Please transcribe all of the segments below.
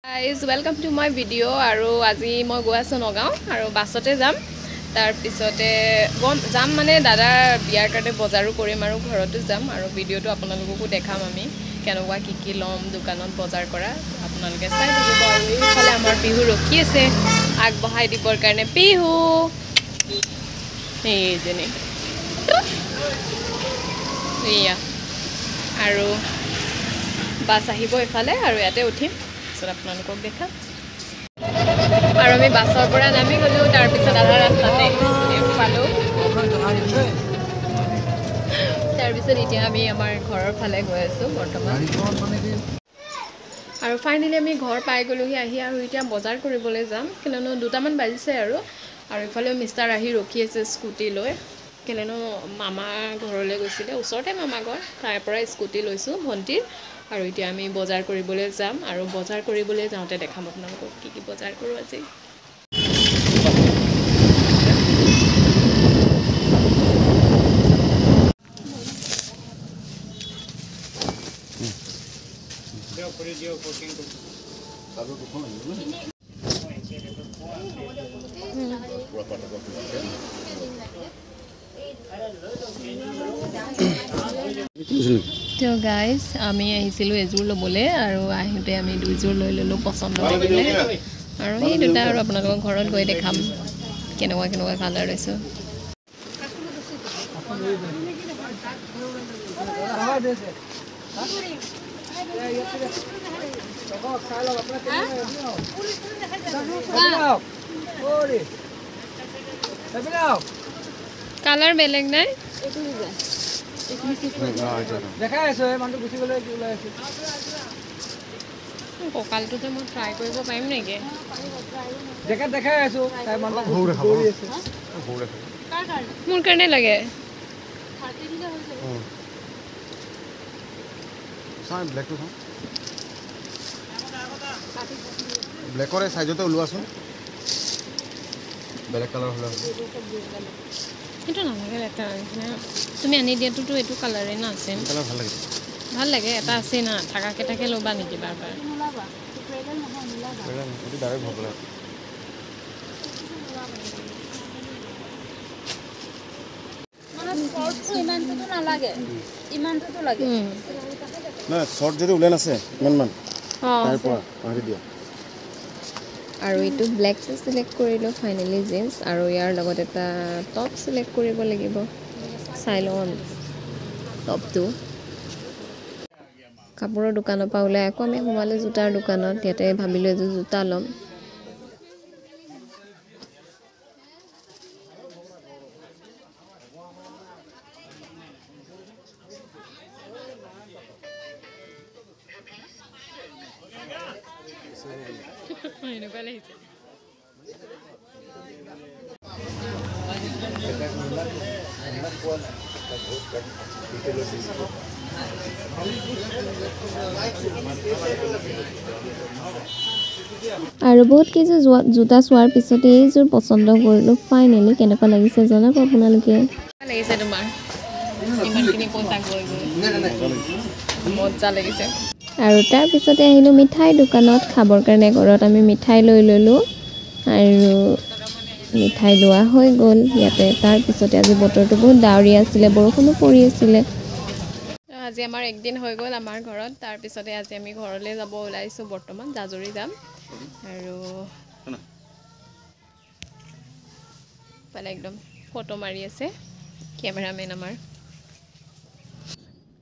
Guys, welcome to my video. আৰু আজি মই গৈ আছো নগাঁও আৰু বাছতে যাম তাৰ পিছতে যাম মানে দাদা বিয়াৰ কাৰণে বজাৰো কৰিম আৰু ঘৰতো যাম আৰু ভিডিওটো আপোনালোককো দেখাম আমি কেনেকুৱা কি লম দোকানত বজাৰ কৰা আপোনালোকে চাই থাকিব আৰু এইফালে আমাৰ বিহু ৰখি আছে আগবঢ়াই দিবৰ কাৰণে বিহু এই জেনে এয়া আৰু বাছ আহিব ইফালে আৰু ইয়াতে উঠিম আপোনালোকক দেখাম আৰু আমি বাছৰ পৰা নামি গ'লো তাৰ পিছত আধা ৰাস্তাতে পালো তাৰ পিছত এতিয়া আমি আমাৰ ঘৰৰ ফালে গৈ আছো বৰ্তমান আৰু ফাইনেলি আমি ঘৰ পাই গ'লোহি আহি আৰু এতিয়া বজাৰ কৰিবলৈ যাম কিয়নো 2টামান বাজিছে আৰু ইফালে মিষ্টাৰ আহি ৰখি আছে স্কুটি লৈ কিয়নো মামা ঘৰলৈ গৈছিলে ওচৰতে মামা ঘৰ তাৰ পৰা স্কুটি লৈছোঁ ভণ্টিৰ আৰু এতিয়া আমি বজাৰ কৰিবলৈ যাম আৰু বজাৰ কৰিবলৈ যাওঁতে দেখাম আপোনালোকক কি বজাৰ কৰোঁ আজি তো গাইজ আমি আহিছিলোঁ এযোৰ ল'বলৈ আৰু আহোঁতে আমি দুইযোৰ লৈ ল'লোঁ পচন্দ কৰিলে আৰু সেই দুটা আৰু আপোনালোকৰ ঘৰত গৈ দেখাম কেনেকুৱা কালাৰ লৈছোঁ কালাৰ বেলেগ নাই কঁকালটোতে মই ট্ৰাই কৰিব পাৰিম নেকি মোৰ কাৰণে লাগে ব্লেকৰে সাইজতে ওলোৱাচোন বেলেগ কালাৰ হ'লে এইটো নালাগে লেতেৰা তুমি আনি দিয়াটোতো এইটো কালাৰে না আছে ভাল লাগে এটা আছে না থাকাকে ল'বা নেকি বাৰ শৰ্ট যদি ওলাই নাছে ইমানমান আৰু এইটো ব্লেক চিলেক্ট কৰিলোঁ ফাইনেলি জিন্স আৰু ইয়াৰ লগত এটা টপ চিলেক্ট কৰিব লাগিব চাই লওঁ টপটো কাপোৰৰ দোকানৰ পৰা ওলাই আকৌ আমি সোমালোঁ জোতাৰ দোকানত ইয়াতে ভাবিলোঁ এযোৰ জোতা ল'ম এনেকুৱা লাগিছে আৰু বহুত কেইযোৰ জোতা চোৱাৰ পিছতে এইযোৰ পচন্দ কৰিলোঁ ফাইনেলি কেনেকুৱা লাগিছে জনাব আপোনালোকে লাগিছে তোমাৰ ইমানখিনি পইচা গৈ মজা লাগিছে আৰু তাৰপিছতে আহিলোঁ মিঠাই দোকানত খাবৰ কাৰণে ঘৰত আমি মিঠাই লৈ ল'লোঁ আৰু মিঠাই লোৱা হৈ গ'ল ইয়াতে তাৰপিছতে আজি বতৰটো বহুত ডাৱৰীয়া আছিলে বৰষুণো পৰি আছিলে আজি আমাৰ একদিন হৈ গ'ল আমাৰ ঘৰত তাৰপিছতে আজি আমি ঘৰলৈ যাব ওলাইছোঁ বৰ্তমান জাজৰি যাম আৰু একদম ফটো মাৰি আছে কেমেৰামেন আমাৰ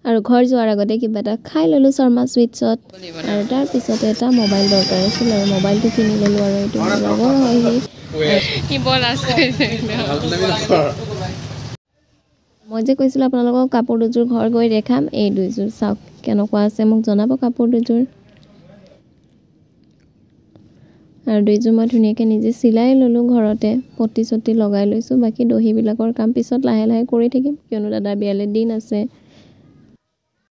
আৰু ঘৰ যোৱাৰ আগতে কিবা এটা খাই ল'লোঁ শৰ্মা চুইটছত আৰু তাৰপিছতে এটা মোবাইল দৰকাৰ আছিল আৰু মোবাইলটো কিনি ল'লোঁ আৰু এইটো লগৰ হয় মই যে কৈছিলোঁ আপোনালোকক কাপোৰ দুযোৰ ঘৰ গৈ দেখাম এই দুইযোৰ চাওক কেনেকুৱা আছে মোক জনাব কাপোৰ দুযোৰ আৰু দুইযোৰ মই ধুনীয়াকৈ নিজে চিলাই ল'লোঁ ঘৰতে পটি চটি লগাই লৈছোঁ বাকী দহিবিলাকৰ কাম পিছত লাহে কৰি থাকিম কিয়নো দাদা বিয়ালৈ দিন আছে